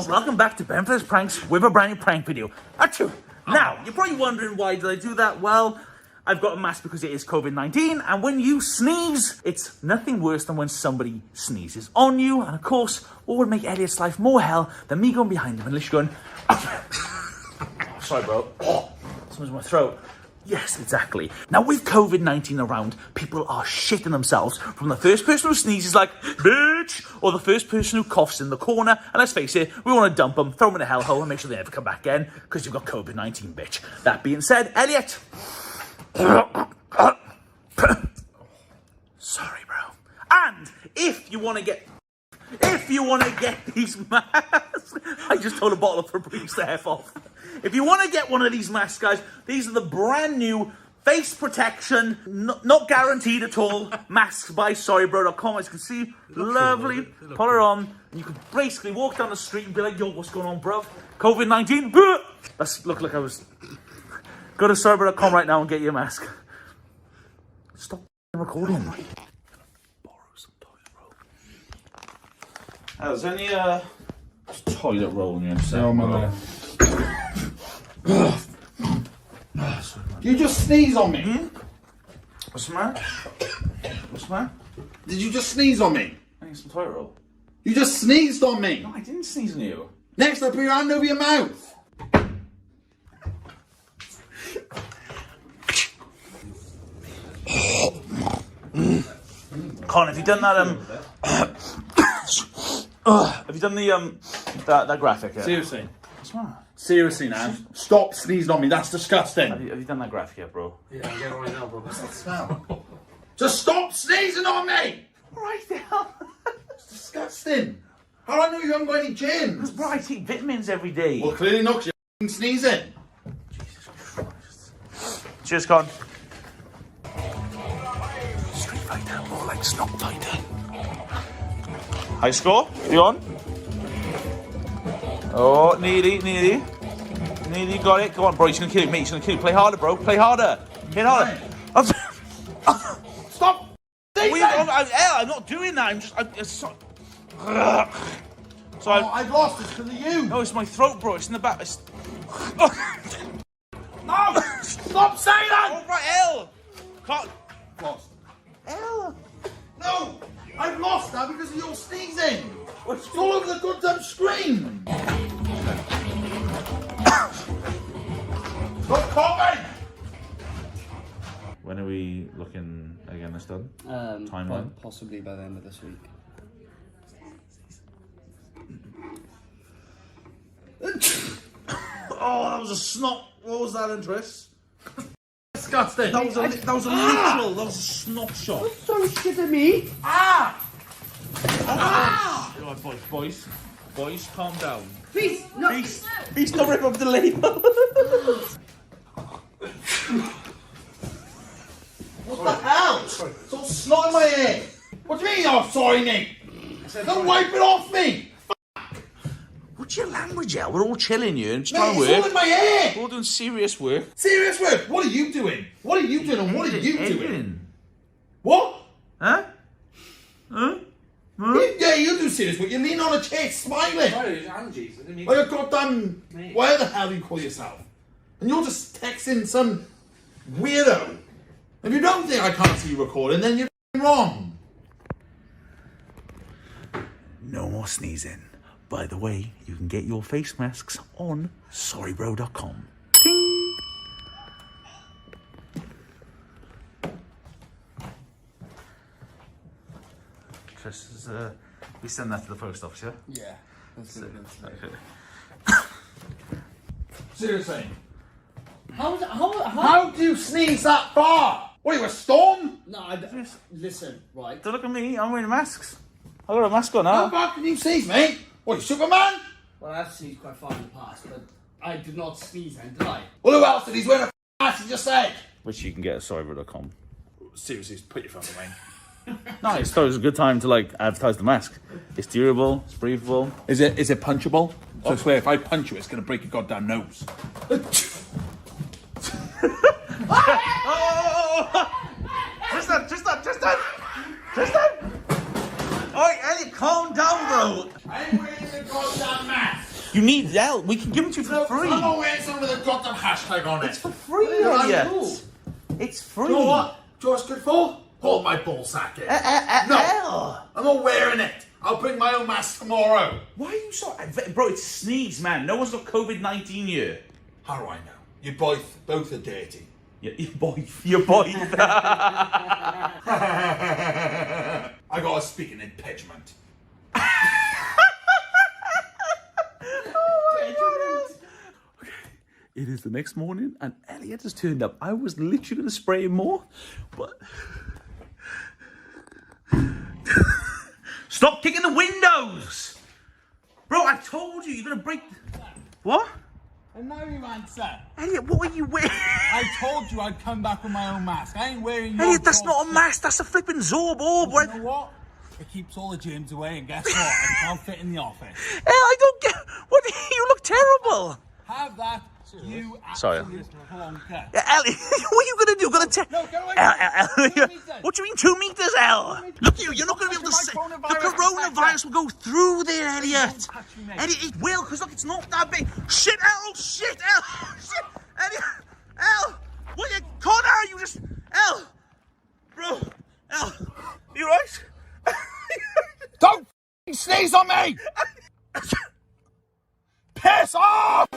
Welcome back to Benford's Pranks with a brand new prank video. Achoo! Now, you're probably wondering why did I do that? Well, I've got a mask because it is COVID-19, and when you sneeze, it's nothing worse than when somebody sneezes on you. And of course, what would make Elliot's life more hell than me going behind him and literally going, oh, sorry bro, something's in my throat. Yes, exactly. Now, with COVID-19 around, people are shitting themselves from the first person who sneezes like, bitch, or the first person who coughs in the corner. And let's face it, we want to dump them, throw them in a hellhole, and make sure they never come back again, because you've got COVID-19, bitch. That being said, Elliot. Sorry, bro. And if you want to get these masks, I just told a bottle of Febreze to F off. If you want to get one of these masks, guys, these are the brand new face protection, not guaranteed at all, masks by sorrybro.com. As you can see, lovely. Put it on. And you can basically walk down the street and be like, yo, what's going on, bro? COVID-19. That's look like I was. Go to sorrybro.com right now and get your mask. Stop recording. Borrow some toilet roll. Is there any toilet roll in your set? No, You just sneeze on me. What's the matter? What's the matter? Did you just sneeze on me? I need some toilet roll. You just sneezed on me. No, I didn't sneeze on you. Next, I put your hand over your mouth. Con, have you done that? Have you done the that graphic yet? Seriously. What's the matter? Seriously, man. Stop sneezing on me. That's disgusting. Have you done that graphic yet, bro? Yeah, I'm getting right now, bro. What's that smell? Just stop sneezing on me. Right now. It's disgusting. How do I know you haven't got any germs? Bro, I take vitamins every day. Well, clearly not, 'cause you're sneezing. Jesus Christ. Cheers, Con. Street fighter, more like snob fighter. High score? You on? Oh, needy. Needy, got it. Go on, bro. He's going to kill you, mate. He's going to kill you. Play harder, bro. Play harder. Hit harder. Stop sneezing! I'm not doing that. I've lost it because of you. No, it's my throat, bro. It's in the back. No! Stop saying that! Oh, right, L. Can't. Lost. L. No! I've lost that because of your sneezing. It's all over the goddamn screen. Stop coughing! When are we looking again this done? Timeline? Possibly by the end of this week. Oh, that was a snot. What was that, Andres? Disgusting. That was a literal. That was a snot shot. Don't shit at me! Ah! Oh, boys, calm down. Please, no! Please don't rip up the label. What the hell? It's all snot in my ear. What do you mean, oh, sorry, Nick? Don't wipe it off me. What's your language, Al? We're all chilling here and just Mate, trying to it's all work. in my ear. We're all doing serious work. Serious work. What are you doing? What are you doing and what are you doing? Editing. What? Huh? Yeah, you do serious work. You lean on a chair smiling. Sorry, it's Angie's. I didn't mean Like a goddamn, where the hell do you call yourself? And you're just texting some weirdo. If you don't think I can't see you recording, then you're wrong. No more sneezing. By the way, you can get your face masks on sorrybro.com. Ding! Chris, we send that to the post office, yeah? Yeah. That's good. Seriously. How? Do you sneeze that far? What are you, a storm? No, listen, right. Don't look at me, I'm wearing masks. I've got a mask on How now. far can you sneeze, mate? What, you Superman? Well, I've sneezed quite far in the past, but I did not sneeze then, did I? Well, who else did he's wearing a mask, he just said? Which you can get at sorrybro.com. Seriously, put your phone away. No, I just thought it was a good time to advertise the mask. It's durable, it's breathable. Is it punchable? So I swear, if I punch you, it's going to break your goddamn nose. Tristan! Alright, Elliot, calm down, bro. I'm wearing the goddamn mask. You need L. We can give them to you for free. I'm not wearing something with a goddamn hashtag on it. It's for free, I'm Elliot. cool. It's free. You know what? Do you know what's good for? Hold my ballsack in. No, L. I'm not wearing it. I'll bring my own mask tomorrow. Why are you so... Bro, it's sneeze, man. No one's got COVID-19 here. How do I know? You both are dirty. Yeah, your boy. Your boy. I got a speaking impediment. It is the next morning, and Elliot has turned up. I was literally going to spray him more, but... Stop kicking the windows! Bro, I told you, you're going to break... What? And now you answer. Elliot, what are you wearing? I told you I'd come back with my own mask. I ain't wearing your Elliot, that's not a mask, that's a flipping Zorb orb. You know what? It keeps all the germs away, and guess what? I can't fit in the office. I don't get... What? You look terrible. Have that, you Sorry. absolute plonker. Elliot, what are you going to do? Going to No, get away El, from me. 2 meters. What do you mean 2 meters, El? Look, you're not going to be able to see. The coronavirus will go through there, Elliot. Don't touch me, mate. Elliot, it will, because look, it's not that big. Shit, El, shit, El, shit, Elliot, El, what you Connor? You just, El, bro, El, you right? Don't sneeze on me! Piss off!